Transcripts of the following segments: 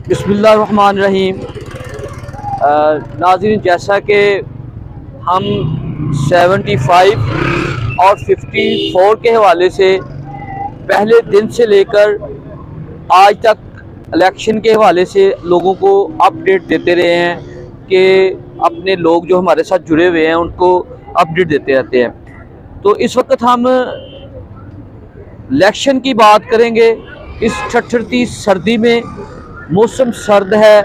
बिस्मिल्लाहिर्रहमानिर्रहीम। नाज़रीन, जैसा कि हम 75 और 54 के हवाले से पहले दिन से लेकर आज तक इलेक्शन के हवाले से लोगों को अपडेट देते रहे हैं कि अपने लोग जो हमारे साथ जुड़े हुए हैं उनको अपडेट देते रहते हैं। तो इस वक्त हम इलेक्शन की बात करेंगे। इस ठठरती सर्दी में मौसम सर्द है,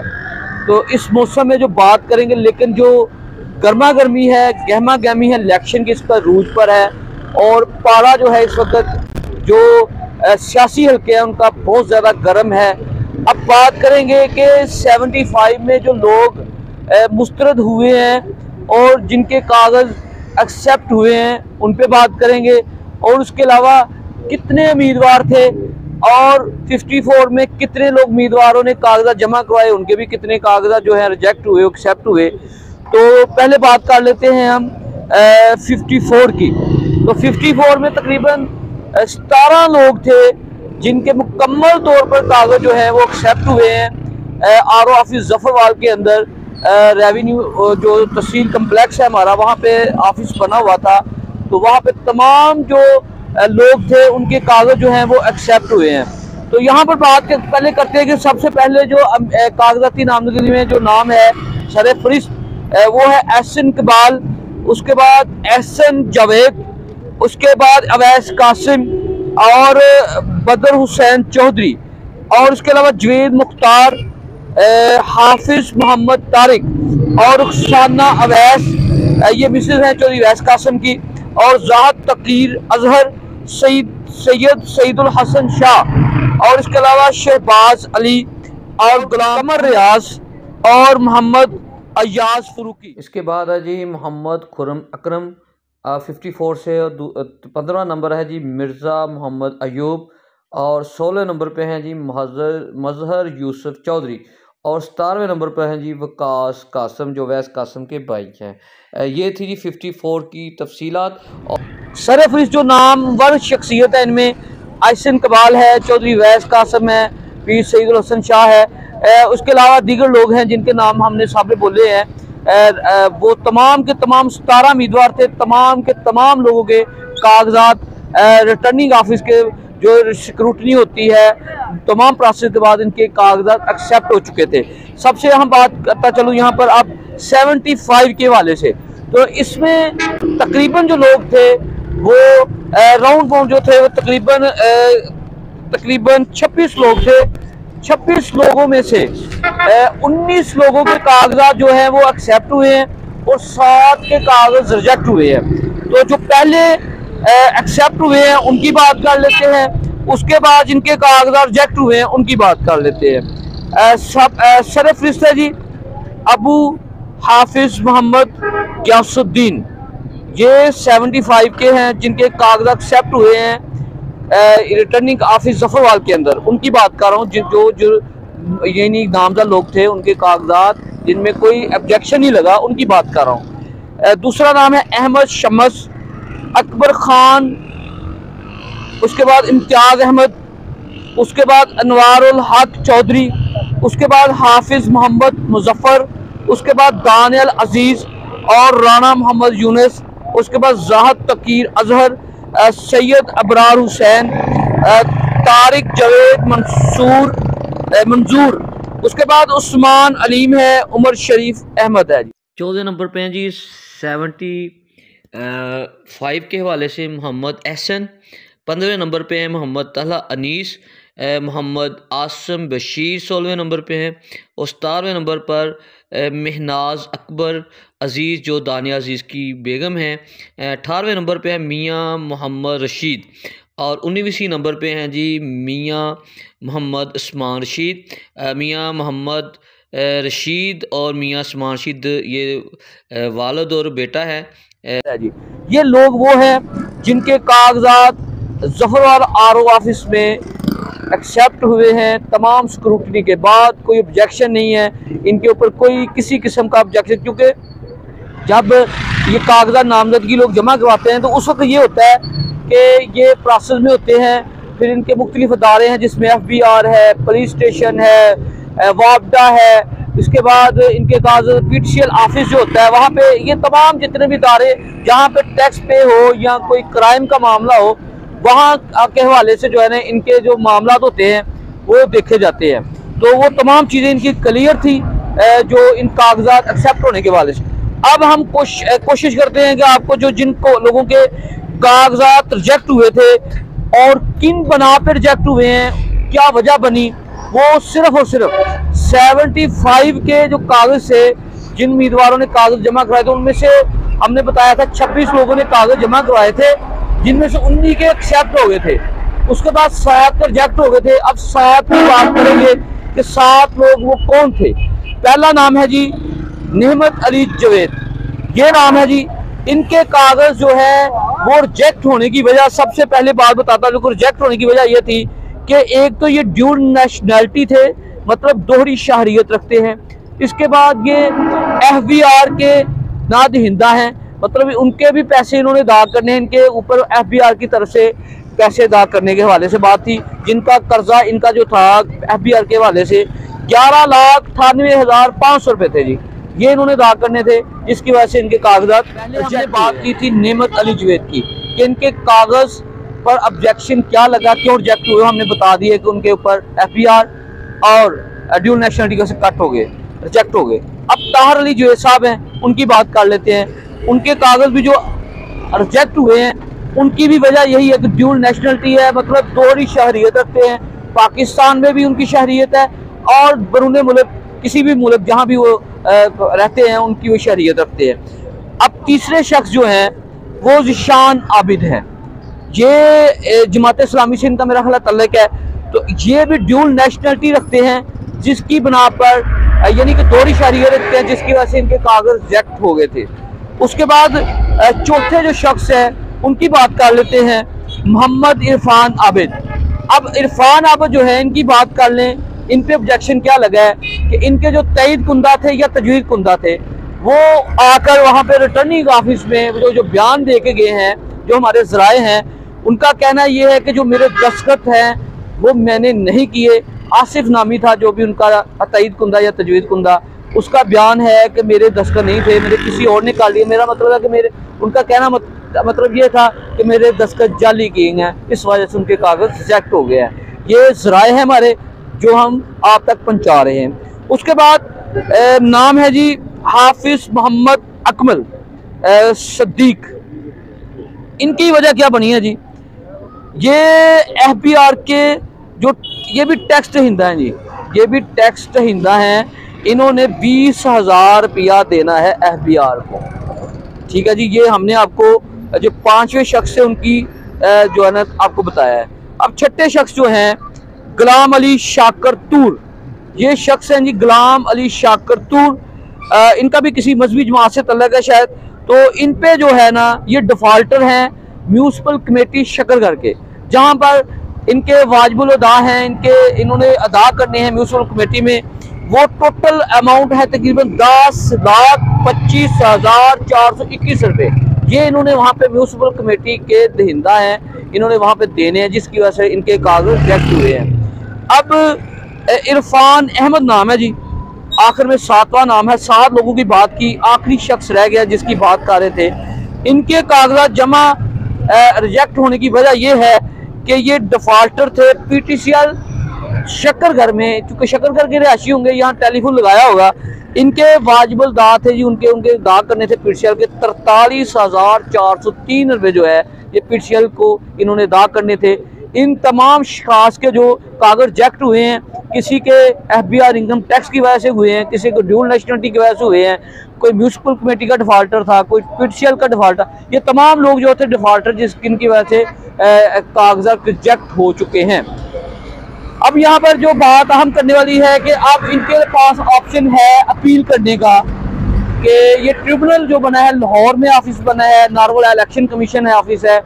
तो इस मौसम में जो बात करेंगे, लेकिन जो गर्मा गर्मी है, गहमा गहमी है, इलेक्शन की इस पर रूज पर है। और पारा जो है इस वक्त जो सियासी हल्के हैं उनका बहुत ज़्यादा गर्म है। अब बात करेंगे कि 75 में जो लोग मुस्तरद हुए हैं और जिनके कागज़ एक्सेप्ट हुए हैं उन पे बात करेंगे, और उसके अलावा कितने उम्मीदवार थे और 54 में कितने लोग उम्मीदवारों ने कागजात जमा करवाए, उनके भी कितने कागजात जो है रिजेक्ट हुए, एक्सेप्ट हुए। तो पहले बात कर लेते हैं हम 54 की। तो 54 में तकरीबन 17 लोग थे जिनके मुकम्मल तौर पर कागज जो है वो एक्सेप्ट हुए हैं। आरओ ऑफिस जफरवाल के अंदर रेवेन्यू जो तहसील कम्प्लेक्स है हमारा, वहाँ पे ऑफिस बना हुआ था। तो वहाँ पे तमाम जो लोग थे उनके कागज जो हैं वो एक्सेप्ट हुए हैं। तो यहाँ पर बात पहले करते हैं कि सबसे पहले जो कागजाती नामजदगी में जो नाम है सरफरिस्त, वो है एहसन इकबाल, उसके बाद एहसन जावेद, उसके बाद अवैस कासिम और बदर हुसैन चौधरी, और उसके अलावा जवेद मुख्तार, हाफिज मोहम्मद तारिक और रुखसाना अवैस, ये मिसेज हैं चौधरी अवैस कासिम की, और जाहद तकीर अजहर, सैयद सईदुल हसन शाह, और इसके अलावा शहबाज अली और गुलाम रियाज और मोहम्मद अयाज फरूकी। इसके बाद है जी मोहम्मद खुरम अकरम 54 से, 15 नंबर है जी मिर्ज़ा मोहम्मद अयूब, और 16 नंबर पे हैं जी मजहर यूसुफ चौधरी, और 17वें नंबर पर हैं जी वकास कासम जो वैस कासम के भाई हैं। ये थी जी 54 की तफसीलात। और सरफरिस्त जो नामवर शख्सियत है इनमें एहसन इकबाल है, चौधरी वैस कासम है, पीर सईदुल हसन शाह है, उसके अलावा दीगर लोग हैं जिनके नाम हमने सामने बोले हैं। वो तमाम के तमाम 17 उम्मीदवार थे। तमाम के तमाम लोगों के कागजात रिटर्निंग ऑफिस के जो स्क्रूटनी होती है, तमाम प्रोसेस के बाद इनके कागजात एक्सेप्ट हो चुके थे। सबसे हम बात करता चलूँ यहाँ पर अब 75 के हवाले से। तो इसमें तकरीबन जो लोग थे वो राउंड बाउंड जो थे वो तकरीबन 26 लोग थे। 26 लोगों में से 19 लोगों के कागजात जो हैं वो एक्सेप्ट हुए हैं और 7 के कागज रिजेक्ट हुए हैं। तो जो पहले एक्सेप्ट हुए हैं उनकी बात कर लेते हैं, उसके बाद जिनके कागजात रिजेक्ट हुए हैं उनकी बात कर लेते हैं। सरफरिस्त है जी अबू हाफिज मोहम्मद गियासुद्दीन, ये 75 के हैं जिनके कागजात एक्सेप्ट हुए हैं रिटर्निंग ऑफिस जफरवाल के अंदर। उनकी बात कर रहा हूँ। जो यानी नामजद लोग थे उनके कागजात जिनमें कोई ऑब्जेक्शन नहीं लगा, उनकी बात कर रहा हूँ। दूसरा नाम है अहमद शम्स, अकबर खान, उसके बाद इम्तियाज अहमद, उसके बाद अनवारुल हक चौधरी, उसके बाद हाफिज मोहम्मद मुजफ्फर, उसके बाद दानियल अजीज और राना मोहम्मद यूनुस, उसके बाद जाहद तकीर अजहर, सैयद अबरार हुसैन, तारिक जवेद मंजूर, उसके बाद उस्मान अलीम है, उमर शरीफ अहमद है जी। 14 नंबर पे हैं जी 75 के हवाले से मोहम्मद एहसन। 15वें नंबर पे हैं मोहम्मद तलहा अनीस, मोहम्मद आसम बशीर 16वें नंबर पे हैं, और 17वें नंबर पर महनाज अकबर अज़ीज़ जो दानिया अज़ीज़ की बेगम हैं। 18वें नंबर पे है मियाँ मोहम्मद रशीद, और 19वीं नंबर पे हैं जी मियाँ मोहम्मद उस्मान रशीद। मियाँ मोहम्मद रशीद और मियाँ उस्मान रशीद ये वालिद और बेटा है जी। ये लोग वो हैं जिनके कागजात जफरवाल आरओ ऑफिस में एक्सेप्ट हुए हैं तमाम स्क्रूटनी के बाद। कोई ऑब्जेक्शन नहीं है इनके ऊपर, कोई किसी किस्म का ऑब्जेक्शन, क्योंकि जब ये कागजात नामजदगी लोग जमा करवाते हैं तो उस वक्त ये होता है कि ये प्रोसेस में होते हैं। फिर इनके मुख्तलिफ अदारे हैं जिसमें FBI है, पुलिस स्टेशन है, वापडा है, इसके बाद इनके कागज पीटीसीएल ऑफिस जो होता है वहाँ पे, ये तमाम जितने भी इदारे जहाँ पे टैक्स पे हो या कोई क्राइम का मामला हो, वहाँ के हवाले से जो है ना इनके जो मामला होते हैं वो देखे जाते हैं। तो वो तमाम चीज़ें इनकी क्लियर थी जो इन कागजात एक्सेप्ट होने के हवाले से। अब हम कोशिश करते हैं कि आपको जो जिनको लोगों के कागजात रिजेक्ट हुए थे और किन बना पर रिजेक्ट हुए हैं, क्या वजह बनी, वो सिर्फ और सिर्फ 75 के जो कागज थे, जिन उम्मीदवारों ने कागज जमा करवाए थे उनमें से हमने बताया था 26 लोगों ने कागज जमा करवाए थे, जिनमें से 19 के एक्सेप्ट हो गए थे। उसके बाद 7 के रिजेक्ट हो गए थे। अब 7 की बात करेंगे कि 7 लोग वो कौन थे। पहला नाम है जी नेमत अली जवेद, ये नाम है जी। इनके कागज जो है वो रिजेक्ट होने की वजह, सबसे पहले बात बताता हूँ, रिजेक्ट होने की वजह ये थी कि एक तो ये ड्यूल नेशनैलिटी थे, मतलब दोहरी शहरियत रखते हैं। इसके बाद ये FBR के नादहिंदा हैं, मतलब उनके भी पैसे इन्होंने अदा करने हैं, इनके ऊपर FBR की तरफ से पैसे अदा करने के हवाले से बात थी। जिनका कर्जा इनका जो था FBR के हवाले से 11,98,500 रुपये थे जी, ये इन्होंने अदा करने थे, जिसकी वजह से इनके कागजात। पहले हमने बात की थी नेमत अली जवेद की कि इनके कागज पर ऑब्जेक्शन क्या लगा, क्यों रिजेक्ट हुए, हमने बता दिए कि उनके ऊपर FBR और ड्यूल नेशनलिटी से कट हो गए, रिजेक्ट हो गए। अब ताहर अली जवेद साहब हैं, उनकी बात कर लेते हैं। उनके कागज भी जो रिजेक्ट हुए हैं उनकी भी वजह यही है कि ड्यूल नेशनलिटी है, मतलब दोहरी शहरियत रखते हैं। पाकिस्तान में भी उनकी शहरियत है और बरूने मुल्क, किसी भी मुल्क जहाँ भी वो रहते हैं उनकी वो शहरियत रखते हैं। अब तीसरे शख्स जो हैं वो ज़ीशान आबिद है, ये जमात इस्लामी से इनका मेरा ख्याल तल्लुक है। तो ये भी ड्यूल नेशनलिटी रखते हैं, जिसकी बना पर यानी कि दोहरी शहरियत रखते हैं, जिसकी वजह से इनके कागज रिजेक्ट हो गए थे। उसके बाद चौथे जो शख्स है उनकी बात कर लेते हैं, मोहम्मद इरफान आबिद। अब इरफान आबिद जो है इनकी बात कर लें, इन पे ऑब्जेक्शन क्या लगा है कि इनके जो तईद कुंदा थे या तजवीज़ कुंदा थे वो आकर वहाँ पे रिटर्निंग ऑफिस में जो बयान दे के गए हैं, जो हमारे ज़राए हैं, उनका कहना ये है कि जो मेरे दस्तखत हैं वो मैंने नहीं किए। आसिफ नामी था जो भी उनका तईद कुंदा या तजवीज़ कुंदा, उसका बयान है कि मेरे दस्तखत नहीं थे, मेरे किसी और ने कर लिए। मेरा मतलब है कि मेरे, उनका कहना मतलब ये था कि मेरे दस्तखत जाली किए हैं, इस वजह से उनके कागज रिजेक्ट हो गए हैं। ये ज़राए हैं हमारे जो हम आप तक पहुँचा रहे हैं। उसके बाद नाम है जी हाफिज मोहम्मद अकमल सद्दीक। इनकी वजह क्या बनी है जी, ये FBR के जो, ये भी टैक्स दहिंदा हैं जी, ये भी टैक्स दहिंदा हैं। इन्होंने 20,000 रुपया देना है FBR को, ठीक है जी। ये हमने आपको जो 5वें शख्स है उनकी जो है ना आपको बताया है। अब छठे शख्स जो हैं गुलाम अली शाकर तूर, ये शख्स हैं जी गुलाम अली शाकर तूर। इनका भी किसी मजहबी जमात से तल्लुक है शायद। तो इन पे जो है ना ये डिफॉल्टर हैं म्यूनसिपल कमेटी शकरगढ़ के, जहाँ पर इनके वाजिबुल अदा हैं, इन्होंने अदा करने हैं म्यूनसिपल कमेटी में। वो टोटल अमाउंट है तकरीबन 10,25,421 रुपये। ये इन्होंने वहाँ पे म्यूनसिपल कमेटी के दहिंदा हैं, इन्होंने वहाँ पे देने हैं, जिसकी वजह से इनके कागज रिजेक्ट हुए हैं। अब इरफान अहमद नाम है जी, आखिर में 7वां नाम है। 7 लोगों की बात की, आखिरी शख्स रह गया जिसकी बात कर रहे थे। इनके कागजात जमा रिजेक्ट होने की वजह यह है कि ये डिफॉल्टर थे PTCL शकरगढ़ में, चूँकि शकरगढ़ के रिहायशी होंगे, यहाँ टेलीफोन लगाया होगा। इनके वाजिबुल अदा थे जी, उनके अदा करने थे PTCL के 43,403 रुपये जो है ये PTCL को इन्होंने अदा करने थे। इन तमाम खास के जो कागज रिजेक्ट हुए हैं, किसी के FBR इनकम टैक्स की वजह से हुए हैं, किसी को ड्यूल नेशनलिटी की वजह से हुए हैं, कोई म्यूनसिपल कमेटी का डिफॉल्टर था, कोई PTCL का डिफॉल्टर, ये तमाम लोग जो थे डिफॉल्टर जिनकी वजह से कागजात रिजेक्ट हो चुके हैं। अब यहाँ पर जो बात अहम करने वाली है कि अब इनके पास ऑप्शन है अपील करने का, कि ये ट्रिब्यूनल जो बना है लाहौर में ऑफिस बना है, नारवल इलेक्शन कमीशन है ऑफिस है,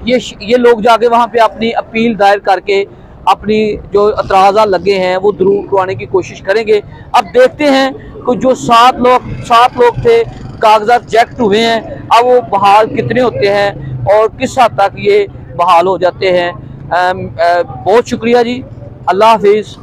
ये लोग जाके वहाँ पे अपनी अपील दायर करके अपनी जो एतराज़ा लगे हैं वो दूर करवाने की कोशिश करेंगे। अब देखते हैं कि जो 7 लोग थे कागजात रिजेक्ट हुए हैं, अब वो बहाल कितने होते हैं और किस हद तक ये बहाल हो जाते हैं। बहुत शुक्रिया जी। अल्लाह हाफिज़।